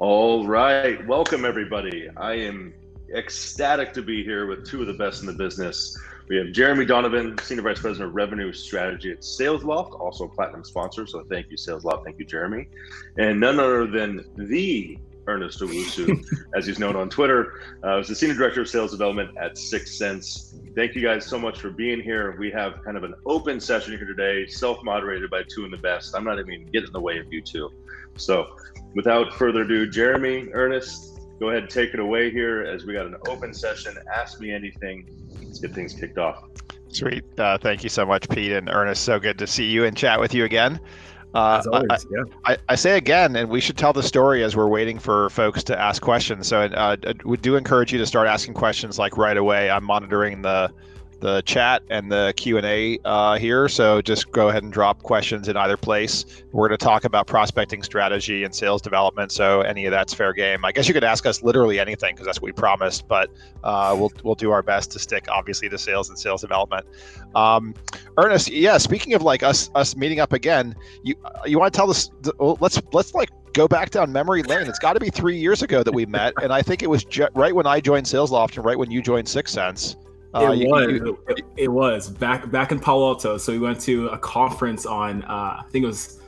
All right, welcome everybody. I am ecstatic to be here with two of the best in the business. We have Jeremey Donovan, Senior Vice President of Revenue Strategy at SalesLoft, also a platinum sponsor. So thank you, SalesLoft. Thank you, Jeremey. And none other than the Ernest Owusu, as he's known on Twitter, is the Senior Director of Sales Development at 6 Cents. Thank you guys so much for being here. We have kind of an open session here today, self-moderated by two of the best. I'm not even getting in the way of you two. So without further ado, Jeremey, Ernest, go ahead and take it away here as we got an open session. Ask me anything. Let's get things kicked off. Sweet. Thank you so much, Pete and Ernest. So good to see you and chat with you again. As always, I say again, and we should tell the story as we're waiting for folks to ask questions. So we do encourage you to start asking questions like right away. I'm monitoring the chat and the Q&A here. So just go ahead and drop questions in either place. We're going to talk about prospecting strategy and sales development. So any of that's fair game. I guess you could ask us literally anything because that's what we promised, but we'll do our best to stick obviously to sales and sales development. Ernest, yeah, speaking of like us meeting up again, you want to tell us, let's like go back down memory lane. It's got to be 3 years ago that we met. And I think it was right when I joined SalesLoft and right when you joined 6 Cents. It was back in Palo Alto. So we went to a conference on I think it was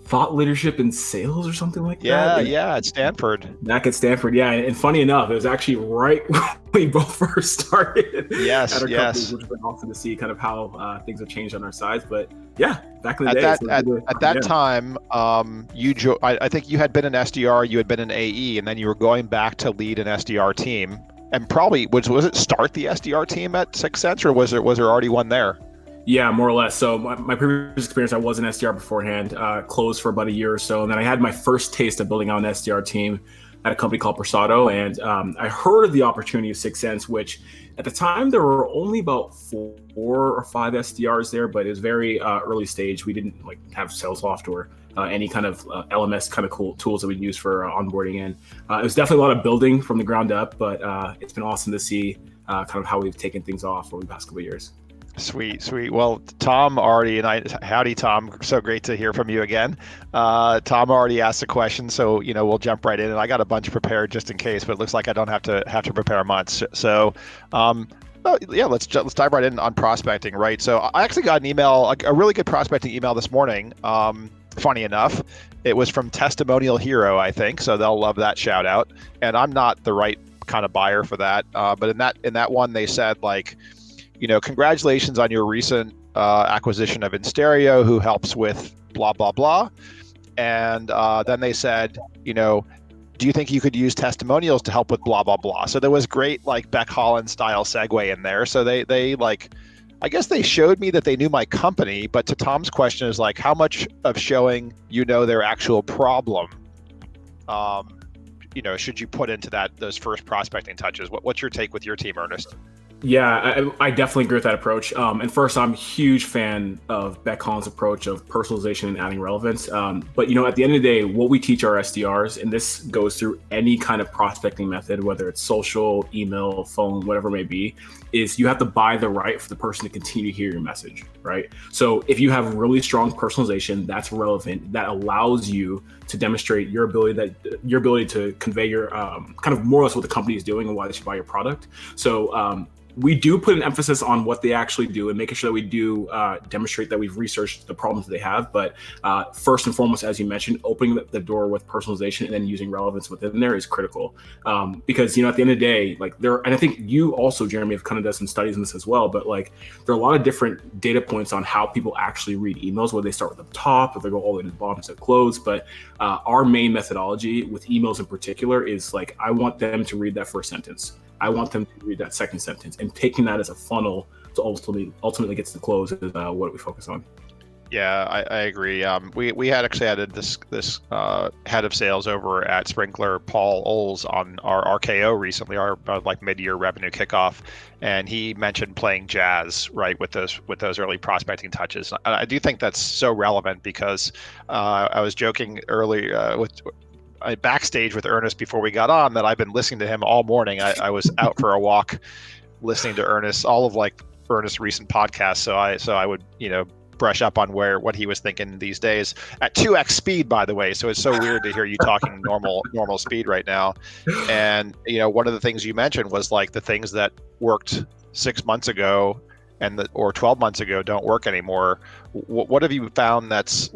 thought leadership in sales or something like that. Yeah, at Stanford. Back at Stanford, yeah. And funny enough, it was actually right when we both first started. Yes. Company, which has been awesome to see kind of how things have changed on our sides. But yeah, back in the day. At that time, I think you had been an SDR, you had been an AE, and then you were going back to lead an SDR team. And probably was it start the SDR team at 6 Cents, or was there already one there? Yeah, more or less. So my previous experience, I was an SDR beforehand, closed for about a year or so, and then I had my first taste of building out an SDR team at a company called Persado, and I heard of the opportunity of 6 Cents, which at the time there were only about 4 or 5 SDRs there, but it was very early stage. We didn't like have SalesLoft or any kind of LMS kind of cool tools that we'd use for onboarding in. It was definitely a lot of building from the ground up, but it's been awesome to see kind of how we've taken things off over the past couple of years. Sweet. Well, Tom already, howdy, Tom. So great to hear from you again. Tom already asked a question, so we'll jump right in. And I got a bunch prepared just in case, but it looks like I don't have to prepare much. So, let's dive right in on prospecting, right? So I actually got an email, a really good prospecting email this morning. Funny enough, it was from Testimonial Hero, I think. So they'll love that shout out. And I'm not the right kind of buyer for that. But in that one, they said like, congratulations on your recent acquisition of Instereo, who helps with blah, blah, blah. And then they said, do you think you could use testimonials to help with blah, blah, blah? So there was great like Beck Holland style segue in there. So they like, I guess they showed me that they knew my company, but to Tom's question is like, how much of showing their actual problem, should you put into those first prospecting touches? What's your take with your team, Ernest? Yeah, I definitely agree with that approach. And first, I'm a huge fan of Beck Holland's approach of personalization and adding relevance. But at the end of the day, what we teach our SDRs, and this goes through any kind of prospecting method, whether it's social, email, phone, whatever it may be, is you have to buy the right for the person to continue to hear your message, right? So if you have really strong personalization, that's relevant. That allows you to demonstrate your ability to convey your kind of more or less what the company is doing and why they should buy your product. So we do put an emphasis on what they actually do and making sure that we do demonstrate that we've researched the problems that they have. But first and foremost, as you mentioned, opening the door with personalization and then using relevance within there is critical. Because, at the end of the day, like and I think you also, Jeremy, have kind of done some studies on this as well, but like there are a lot of different data points on how people actually read emails, whether they start with the top or they go all the way to the bottom to close. But our main methodology with emails in particular is like, I want them to read that first sentence. I want them to read that second sentence, and taking that as a funnel to ultimately get to the close is what we focus on. Yeah, I agree. We had actually added this head of sales over at Sprinkler, Paul Oles, on our RKO recently, our like mid-year revenue kickoff, and he mentioned playing jazz right with those early prospecting touches. I do think that's so relevant because I was joking earlier with backstage with Ernest before we got on that I've been listening to him all morning. I was out for a walk listening to Ernest, all of like Ernest's recent podcasts. So I would, brush up on what he was thinking these days at 2x speed, by the way. So it's so weird to hear you talking normal speed right now. And one of the things you mentioned was like the things that worked 6 months ago or 12 months ago don't work anymore. What have you found that's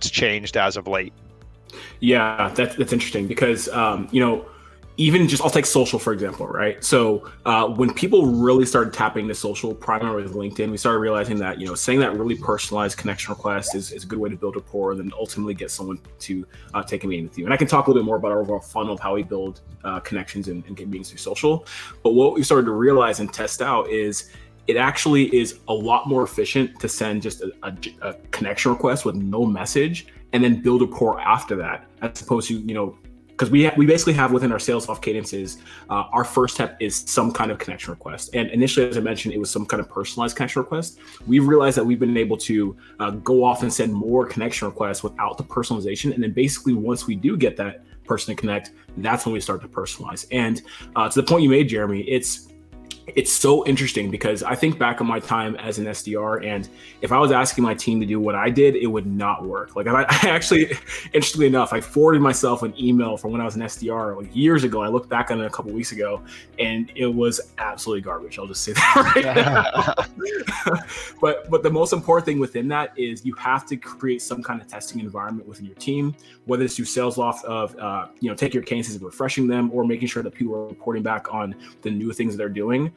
changed as of late? Yeah, that's interesting because even just, I'll take social, for example, right? So when people really started tapping the social, primarily with LinkedIn, we started realizing that, saying that really personalized connection request is a good way to build rapport and then ultimately get someone to take a meeting with you. And I can talk a little bit more about our overall funnel of how we build connections and get meetings through social. But what we started to realize and test out is it actually is a lot more efficient to send just a connection request with no message and then build rapport after that, as opposed to, because we basically have within our SalesLoft cadences, our first step is some kind of connection request. And initially, as I mentioned, it was some kind of personalized connection request. We've realized that we've been able to go off and send more connection requests without the personalization. And then basically, once we do get that person to connect, that's when we start to personalize. And to the point you made, Jeremy, it's so interesting because I think back on my time as an SDR, and if I was asking my team to do what I did, it would not work. Like I actually, interestingly enough, I forwarded myself an email from when I was an SDR like years ago. I looked back on it a couple of weeks ago, and it was absolutely garbage. I'll just say that right now. But the most important thing within that is you have to create some kind of testing environment within your team, whether it's through SalesLoft of take your cases and refreshing them, or making sure that people are reporting back on the new things they're doing.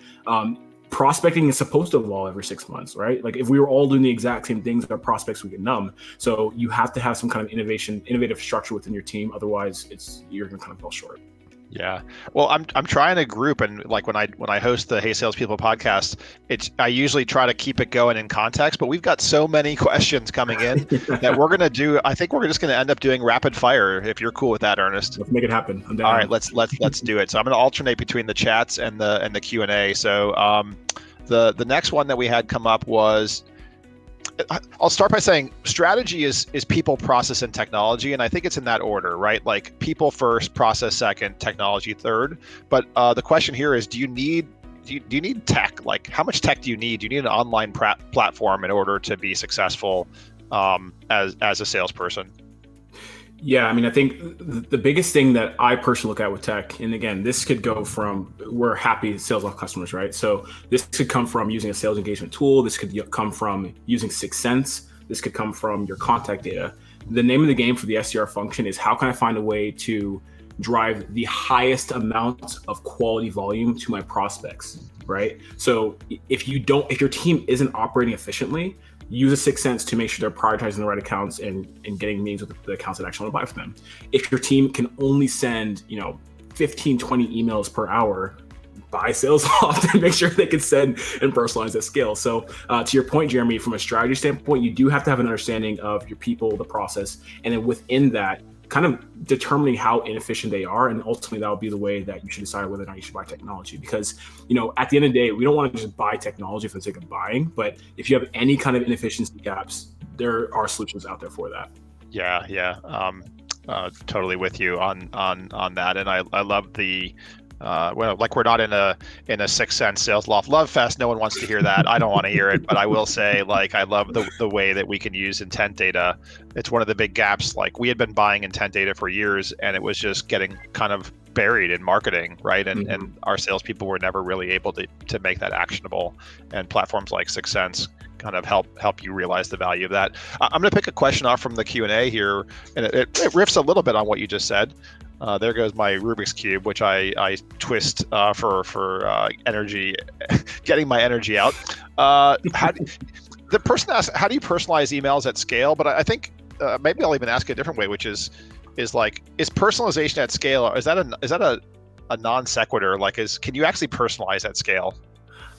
Prospecting is supposed to evolve every 6 months, right? Like if we were all doing the exact same things, our prospects would get numb. So you have to have some kind of innovative structure within your team. Otherwise, you're going to kind of fall short. Yeah. Well, I'm trying to group, and like when I host the Hey Salespeople podcast, I usually try to keep it going in context, but we've got so many questions coming in that I think we're just going to end up doing rapid fire, if you're cool with that, Ernest. Let's make it happen. I'm down. All right, let's do it. So I'm going to alternate between the chats and the Q&A. So the next one that we had come up was, I'll start by saying strategy is people, process, and technology, and I think it's in that order, right? Like people first, process second, technology third. But the question here is, do you need tech? Like how much tech do you need? Do you need an online platform in order to be successful as a salesperson? Yeah, I mean, I think the biggest thing that I personally look at with tech, and again, this could go from, we're happy SalesLoft customers, right? So this could come from using a sales engagement tool. This could come from using 6 Sense. This could come from your contact data. The name of the game for the SDR function is how can I find a way to drive the highest amount of quality volume to my prospects, right? So if your team isn't operating efficiently, use a 6 Sense to make sure they're prioritizing the right accounts and getting meetings with the accounts that actually want to buy from them. If your team can only send, 15, 20 emails per hour, buy SalesLoft and make sure they can send and personalize at scale. So to your point, Jeremy, from a strategy standpoint, you do have to have an understanding of your people, the process, and then within that, kind of determining how inefficient they are. And ultimately that will be the way that you should decide whether or not you should buy technology. Because, at the end of the day, we don't want to just buy technology for the sake of buying, but if you have any kind of inefficiency gaps, there are solutions out there for that. Yeah. Totally with you on that. And I love the, we're not in a 6 Sense SalesLoft love fest. No one wants to hear that. I don't want to hear it, but I will say, I love the way that we can use intent data. It's one of the big gaps. Like we had been buying intent data for years, and it was just getting kind of buried in marketing, right? And our salespeople were never really able to make that actionable. And platforms like 6 Sense kind of help you realize the value of that. I'm going to pick a question off from the Q&A here, and it riffs a little bit on what you just said. There goes my Rubik's Cube, which I twist for energy, getting my energy out. The person asked, how do you personalize emails at scale? But I think maybe I'll even ask it a different way, which is personalization at scale? Is that a non sequitur? Can you actually personalize at scale?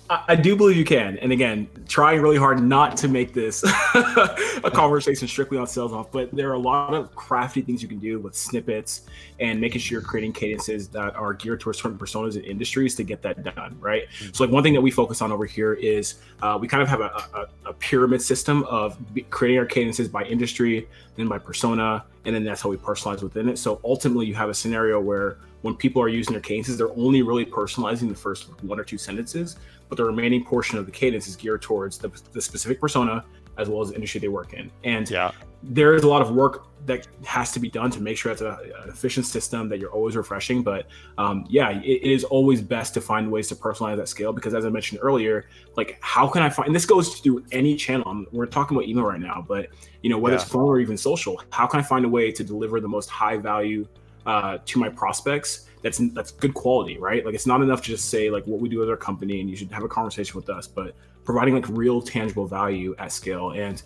I do believe you can. And again, trying really hard not to make this a conversation strictly on SalesLoft, but there are a lot of crafty things you can do with snippets and making sure you're creating cadences that are geared towards certain personas and industries to get that done, right? Mm-hmm. So one thing that we focus on over here is we kind of have a pyramid system of creating our cadences by industry, then by persona, and then that's how we personalize within it. So ultimately you have a scenario where when people are using their cadences, they're only really personalizing the first 1 or 2 sentences, but the remaining portion of the cadence is geared towards the specific persona as well as the industry they work in. And Yeah. there is a lot of work that has to be done to make sure it's an efficient system that you're always refreshing. But it is always best to find ways to personalize that scale, because as I mentioned earlier, like how can I find, and this goes through any channel. We're talking about email right now, but whether it's phone or even social, how can I find a way to deliver the most high value to my prospects that's good quality, right? Like it's not enough to just say like what we do as our company and you should have a conversation with us, but providing like real tangible value at scale. And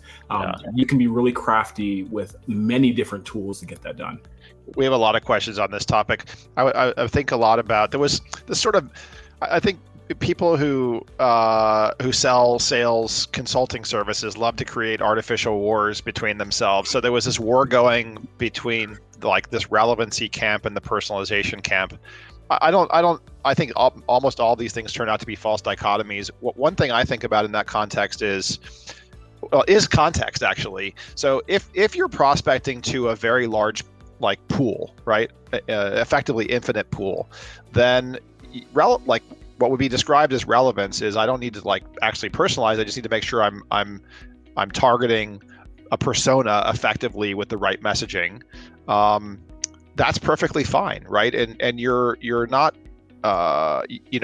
you can be really crafty with many different tools to get that done. We have a lot of questions on this topic. I think a lot about, there was this sort of, I think people who sell sales consulting services love to create artificial wars between themselves. So there was this war going between like this relevancy camp and the personalization camp. I think almost all these things turn out to be false dichotomies. One thing I think about in that context is context, actually. So if you're prospecting to a very large like pool, right, effectively infinite pool, then like what would be described as relevance is I don't need to like actually personalize. I just need to make sure I'm targeting a persona effectively with the right messaging. That's perfectly fine, right? And you're not you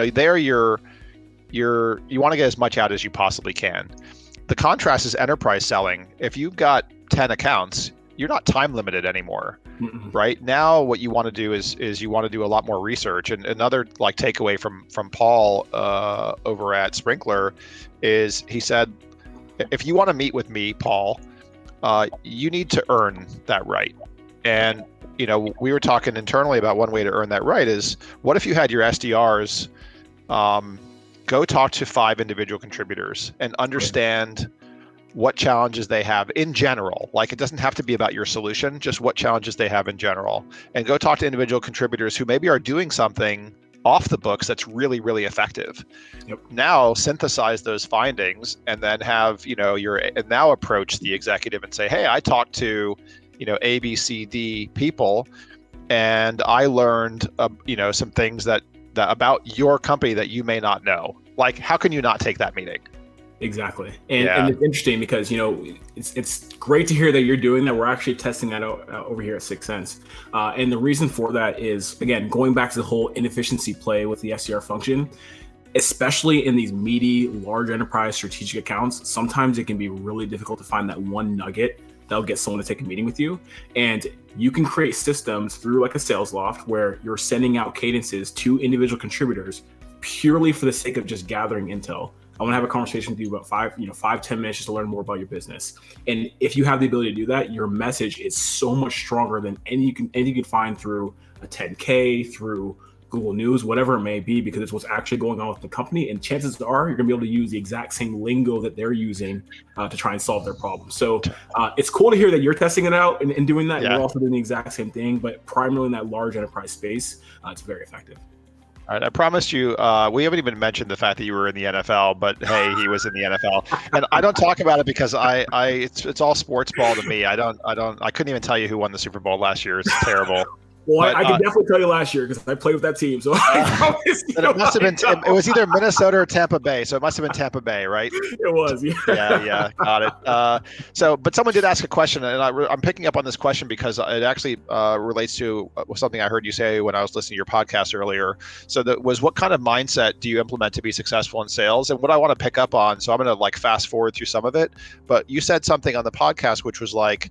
want to get as much out as you possibly can. The contrast is enterprise selling. If you've got 10 accounts, you're not time limited anymore. Mm-mm. Right now, what you want to do is you want to do a lot more research. And another like takeaway from Paul over at Sprinkler is he said, if you want to meet with me, Paul, you need to earn that right. And we were talking internally about one way to earn that right is, what if you had your SDRs go talk to 5 individual contributors and understand what challenges they have in general. Like it doesn't have to be about your solution, just what challenges they have in general. And go talk to individual contributors who maybe are doing something off the books that's really, really effective. Yep. Now synthesize those findings and then have, and now approach the executive and say, hey, I talked to A, B, C, D people, and I learned, some things that about your company that you may not know. Like, how can you not take that meeting? Exactly. And it's interesting because, it's great to hear that you're doing that. We're actually testing that out over here at 6 Sense. And the reason for that is, again, going back to the whole inefficiency play with the SDR function, especially in these meaty, large enterprise strategic accounts, sometimes it can be really difficult to find that one nugget that'll get someone to take a meeting with you. And you can create systems through like a SalesLoft where you're sending out cadences to individual contributors purely for the sake of just gathering intel. I want to have a conversation with you about 5-10 minutes just to learn more about your business. And if you have the ability to do that, your message is so much stronger than anything you can find through a 10K, through Google News, whatever it may be, because it's what's actually going on with the company. And chances are you're going to be able to use the exact same lingo that they're using to try and solve their problem. So it's cool to hear that you're testing it out and doing that. Yeah. You're also doing the exact same thing, but primarily in that large enterprise space, it's very effective. All right, I promised you, we haven't even mentioned the fact that you were in the NFL, but hey, he was in the NFL. And I don't talk about it because it's all sports ball to me. I couldn't even tell you who won the Super Bowl last year. It's terrible. Well, I can definitely tell you last year because I played with that team. So I promise you. It must have been. It was either Minnesota or Tampa Bay. So it must have been Tampa Bay, right? It was. Yeah. Yeah. Got it. But someone did ask a question, and I'm picking up on this question because it actually relates to something I heard you say when I was listening to your podcast earlier. So that was, what kind of mindset do you implement to be successful in sales? And what I want to pick up on. So I'm going to fast forward through some of it. But you said something on the podcast which was like,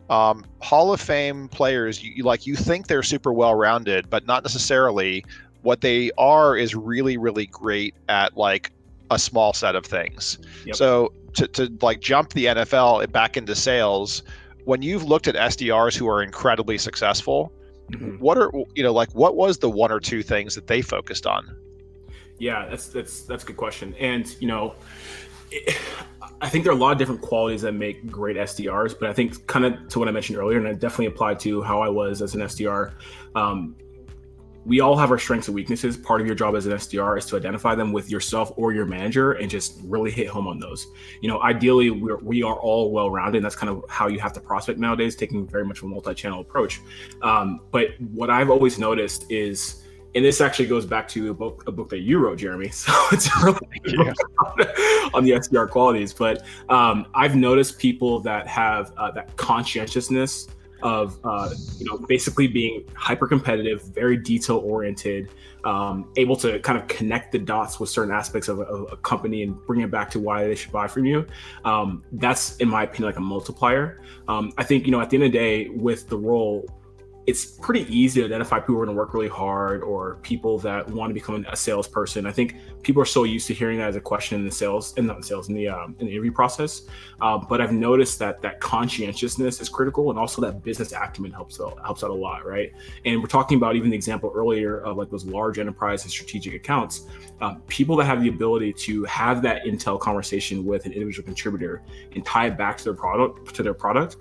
Hall of Fame players, you think they're super well-rounded, but not necessarily. What they are is really, really great at a small set of things. Yep. So to jump the NFL back into sales, when you've looked at SDRs who are incredibly successful, mm-hmm. What was the one or two things that they focused on? Yeah, that's a good question. And I think there are a lot of different qualities that make great SDRs, but I think kind of to what I mentioned earlier, and it definitely applied to how I was as an SDR, we all have our strengths and weaknesses. Part of your job as an SDR is to identify them with yourself or your manager and just really hit home on those. Ideally, we are all well-rounded, and that's kind of how you have to prospect nowadays, taking very much a multi-channel approach. But what I've always noticed is And this actually goes back to a book that you wrote, Jeremy. So it's a really good book on the SDR qualities. But I've noticed people that have that conscientiousness of basically being hyper competitive, very detail oriented, able to kind of connect the dots with certain aspects of a company and bring it back to why they should buy from you. That's, in my opinion, like a multiplier. I think, at the end of the day, with the role, it's pretty easy to identify people who are going to work really hard or people that want to become a salesperson. I think people are so used to hearing that as a question in the interview process. But I've noticed that conscientiousness is critical, and also that business acumen helps out a lot, right? And we're talking about even the example earlier of like those large enterprise and strategic accounts. People that have the ability to have that intel conversation with an individual contributor and tie it back to their product.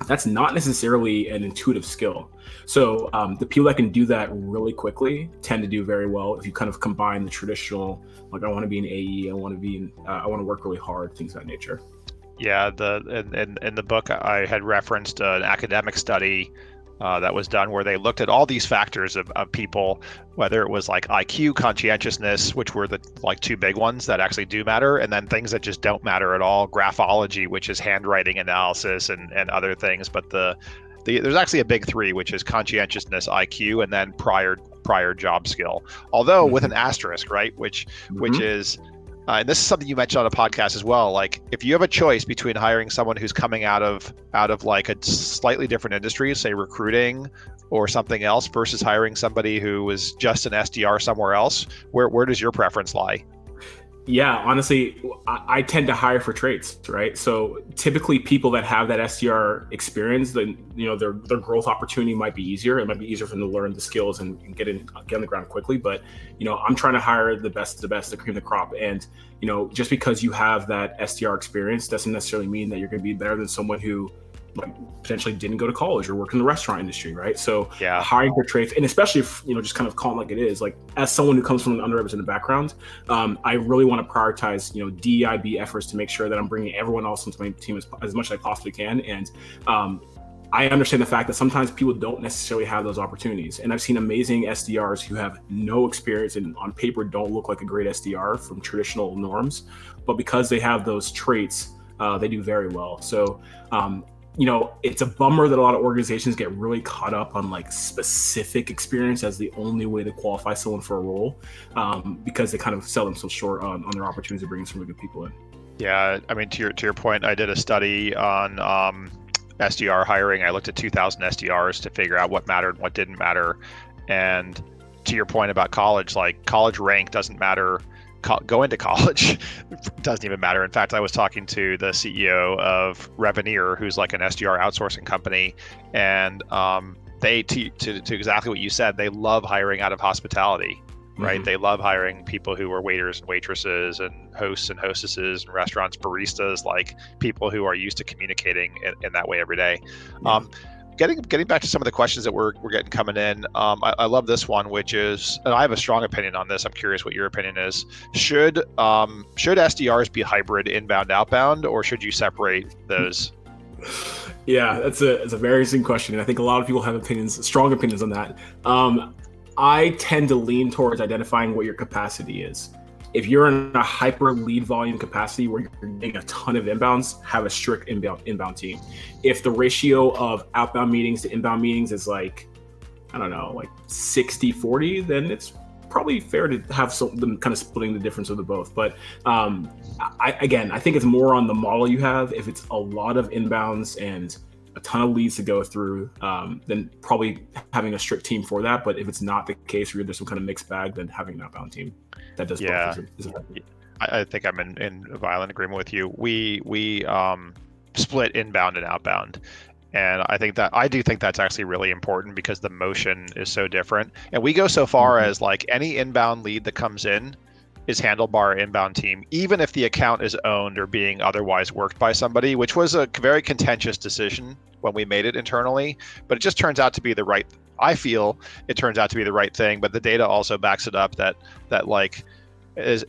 That's not necessarily an intuitive skill. So the people that can do that really quickly tend to do very well if you kind of combine the traditional, like I want to be an AE, I want to work really hard, things of that nature. Yeah, in the book I had referenced an academic study that was done where they looked at all these factors of people, whether it was like IQ, conscientiousness, which were the like two big ones that actually do matter, and then things that just don't matter at all, graphology, which is handwriting analysis and other things. But there's actually a big three, which is conscientiousness, IQ, and then prior job skill. Although with an asterisk, right? Which is and this is something you mentioned on a podcast as well. Like if you have a choice between hiring someone who's coming out of like a slightly different industry, say recruiting or something else, versus hiring somebody who was just an SDR somewhere else, where does your preference lie? Yeah, honestly, I tend to hire for traits, right? So typically people that have that SDR experience, then their growth opportunity might be easier. It might be easier for them to learn the skills and get on the ground quickly. But I'm trying to hire the best, the cream of the crop. And just because you have that SDR experience doesn't necessarily mean that you're going to be better than someone who potentially didn't go to college or work in the restaurant industry, right? So yeah, hiring for traits, and especially if just kind of call it like it is, like as someone who comes from an underrepresented background, I really want to prioritize DEIB efforts to make sure that I'm bringing everyone else into my team as much as I possibly can. And I understand the fact that sometimes people don't necessarily have those opportunities, and I've seen amazing SDRs who have no experience and on paper don't look like a great SDR from traditional norms, but because they have those traits, they do very well. So it's a bummer that a lot of organizations get really caught up on like specific experience as the only way to qualify someone for a role, because they kind of sell themselves short on their opportunities to bring some really good people in. Yeah, I mean, to your point, I did a study on SDR hiring. I looked at 2,000 SDRs to figure out what mattered and what didn't matter. And to your point about college, like college rank doesn't matter. Going to college doesn't even matter. In fact, I was talking to the CEO of Reveneer, who's like an SDR outsourcing company, and they to exactly what you said, they love hiring out of hospitality, right? Mm-hmm. They love hiring people who are waiters and waitresses and hosts and hostesses and restaurants, baristas, like people who are used to communicating in that way every day. Yeah. Getting back to some of the questions that we're getting coming in, I love this one, which is, and I have a strong opinion on this. I'm curious what your opinion is. Should SDRs be hybrid, inbound, outbound, or should you separate those? Yeah, it's a very interesting question, and I think a lot of people have strong opinions on that. I tend to lean towards identifying what your capacity is. If you're in a hyper lead volume capacity where you're getting a ton of inbounds, have a strict inbound team. If the ratio of outbound meetings to inbound meetings is like 60-40, then it's probably fair to have them kind of splitting the difference of the both. But I think it's more on the model you have. If it's a lot of inbounds and a ton of leads to go through, then probably having a strict team for that. But if it's not the case, where there's some kind of mixed bag, then having an outbound team that does both is effective. I think I'm in violent agreement with you. We split inbound and outbound, and I do think that's actually really important because the motion is so different. And we go so far as like any inbound lead that comes in is handled by our inbound team, even if the account is owned or being otherwise worked by somebody, which was a very contentious decision when we made it internally, but it just turns out to be the right, I feel it turns out to be the right thing, but the data also backs it up that like as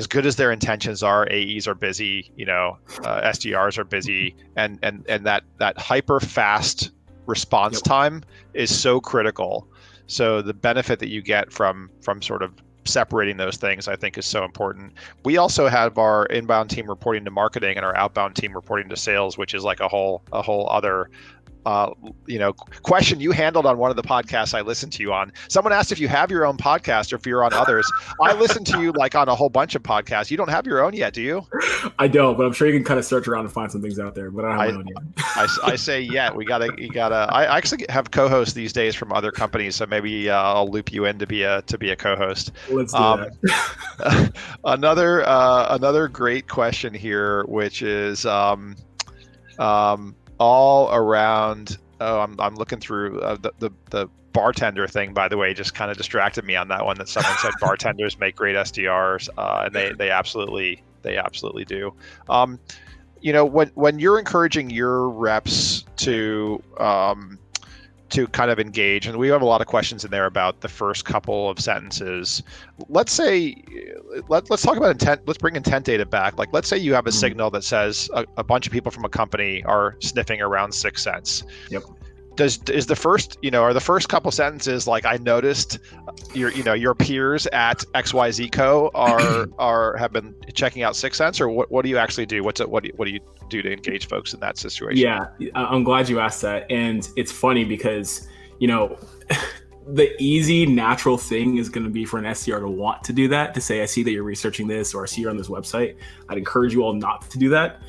good as their intentions are, AEs are busy, SDRs are busy, and that hyper fast response time is so critical. So the benefit that you get from sort of separating those things, I think, is so important. We also have our inbound team reporting to marketing and our outbound team reporting to sales, which is like a whole other question you handled on one of the podcasts I listened to you on. Someone asked if you have your own podcast or if you're on others. I listened to you like on a whole bunch of podcasts. You don't have your own yet, do you? I don't, but I'm sure you can kind of search around and find some things out there, but I don't have my own yet. I say yet. You gotta. I actually have co-hosts these days from other companies, so maybe I'll loop you in to be a co-host. Let's do that. Another great question here, which is all around. I'm looking through the bartender thing, by the way, just kind of distracted me on that one, that someone said bartenders make great SDRs, and they absolutely do. When you're encouraging your reps to kind of engage, and we have a lot of questions in there about the first couple of sentences. Let's say, let's talk about intent. Let's bring intent data back. Like, let's say you have a signal that says a bunch of people from a company are sniffing around 6 cents. Yep. Is the first, are the first couple sentences like, I noticed your peers at XYZ Co have been checking out 6 cents, or what do you actually do? What do you do to engage folks in that situation? Yeah, I'm glad you asked that. And it's funny because, the easy, natural thing is going to be for an SDR to want to do that, to say, I see that you're researching this, or I see you're on this website. I'd encourage you all not to do that,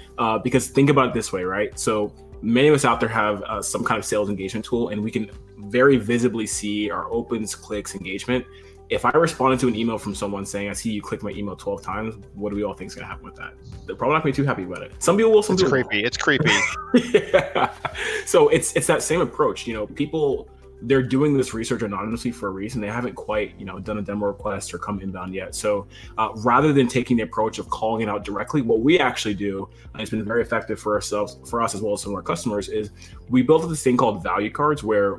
because think about it this way, right? So many of us out there have some kind of sales engagement tool, and we can very visibly see our opens, clicks, engagement. If I responded to an email from someone saying, I see you clicked my email 12 times, what do we all think is going to happen with that? They're probably not going to be too happy about it. Some people will, some people won't. It's creepy. Yeah. So it's that same approach. People, they're doing this research anonymously for a reason. They haven't quite, done a demo request or come inbound yet. So rather than taking the approach of calling it out directly, what we actually do, and it's been very effective for us as well as some of our customers, is we built this thing called value cards, where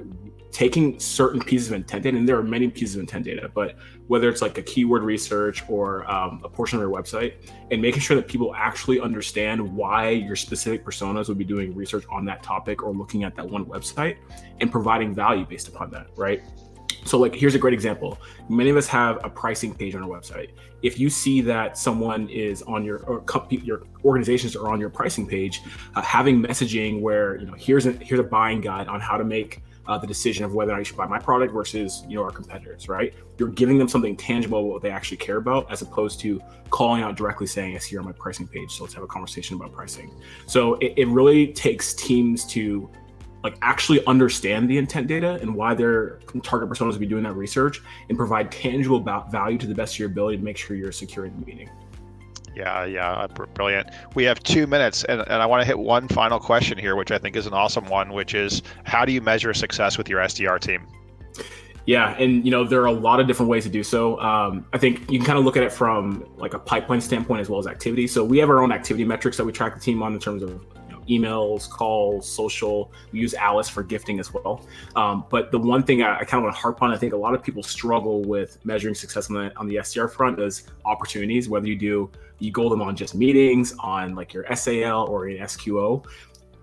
taking certain pieces of intent data, and there are many pieces of intent data, but whether it's like a keyword research or a portion of your website, and making sure that people actually understand why your specific personas would be doing research on that topic or looking at that one website, and providing value based upon that, right? So like, here's a great example. Many of us have a pricing page on our website. If you see that someone is on your organizations are on your pricing page, having messaging where, here's a buying guide on how to make the decision of whether or not you should buy my product versus, our competitors, right? You're giving them something tangible, what they actually care about, as opposed to calling out directly saying, I see you're on my pricing page, so let's have a conversation about pricing. So it really takes teams to actually understand the intent data and why their target personas will be doing that research, and provide tangible value to the best of your ability to make sure you're securing the meeting. Yeah, brilliant. We have 2 minutes, and I want to hit one final question here, which I think is an awesome one, which is, how do you measure success with your SDR team? Yeah, and there are a lot of different ways to do so. I think you can kind of look at it from like a pipeline standpoint as well as activity. So we have our own activity metrics that we track the team on in terms of emails, calls, social. We use Alice for gifting as well. But the one thing I kind of want to harp on, I think a lot of people struggle with measuring success on the SDR front, is opportunities, whether you goal them on just meetings, on like your SAL or an SQO.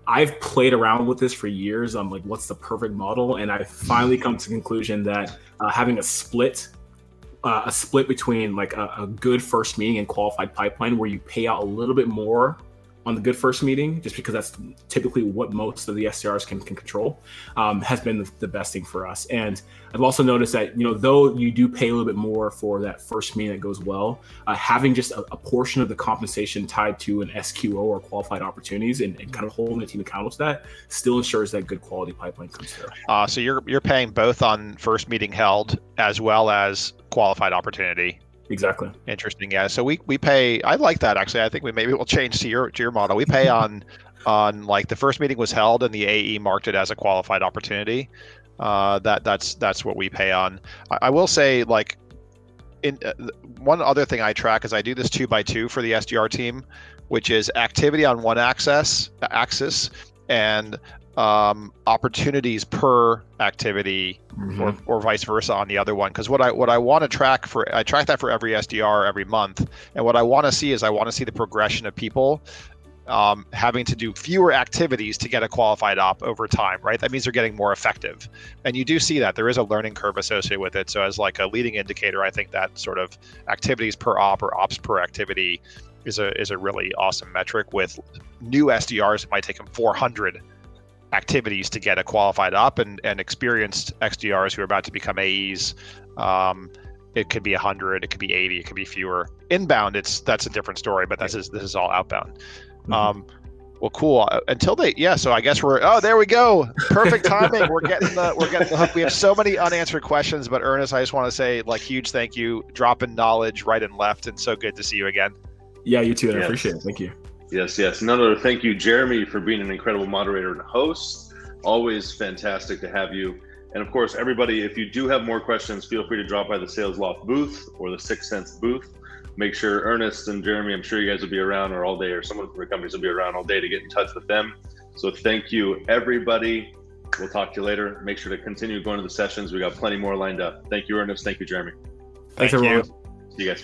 I've played around with this for years. I'm like, what's the perfect model? And I've finally come to the conclusion that having a split between like a good first meeting and qualified pipeline, where you pay out a little bit more on the good first meeting, just because that's typically what most of the SDRs can control, has been the best thing for us. And I've also noticed that, though you do pay a little bit more for that first meeting that goes well, having just a portion of the compensation tied to an SQO or qualified opportunities and kind of holding the team accountable to that still ensures that good quality pipeline comes through. So you're paying both on first meeting held as well as qualified opportunity. Exactly. Interesting. Yeah. So we pay. I like that, actually. I think we'll change to your model. We pay on like the first meeting was held and the AE marked it as a qualified opportunity. That's what we pay on. I will say, like, one other thing I track is I do this 2x2 for the SDR team, which is activity on one axis and opportunities per activity, or vice versa on the other one. Because what I want to track I track that for every SDR every month, and what I want to see is the progression of people having to do fewer activities to get a qualified op over time, right? That means they're getting more effective. And you do see that there is a learning curve associated with it. So as like a leading indicator, I think that sort of activities per op or ops per activity is a really awesome metric. With new SDRs, it might take them 400 activities to get a qualified op, and experienced XDRs who are about to become AEs, it could be 100, it could be 80, it could be fewer. Inbound, that's a different story, but this is all outbound. Well, cool. Until so I guess there we go. Perfect timing. We're getting the hook. We have so many unanswered questions, but Ernest, I just want to say huge thank you, dropping knowledge right and left, and so good to see you again. Yeah, you too. I appreciate it. Thank you. Yes. No, thank you, Jeremy, for being an incredible moderator and host. Always fantastic to have you. And of course, everybody, if you do have more questions, feel free to drop by the SalesLoft booth or the 6th Sense booth. Make sure Ernest and Jeremy, I'm sure you guys will be around all day, or someone from your companies will be around all day to get in touch with them. So thank you, everybody. We'll talk to you later. Make sure to continue going to the sessions. We got plenty more lined up. Thank you, Ernest. Thank you, Jeremy. Thanks, everyone. See you guys.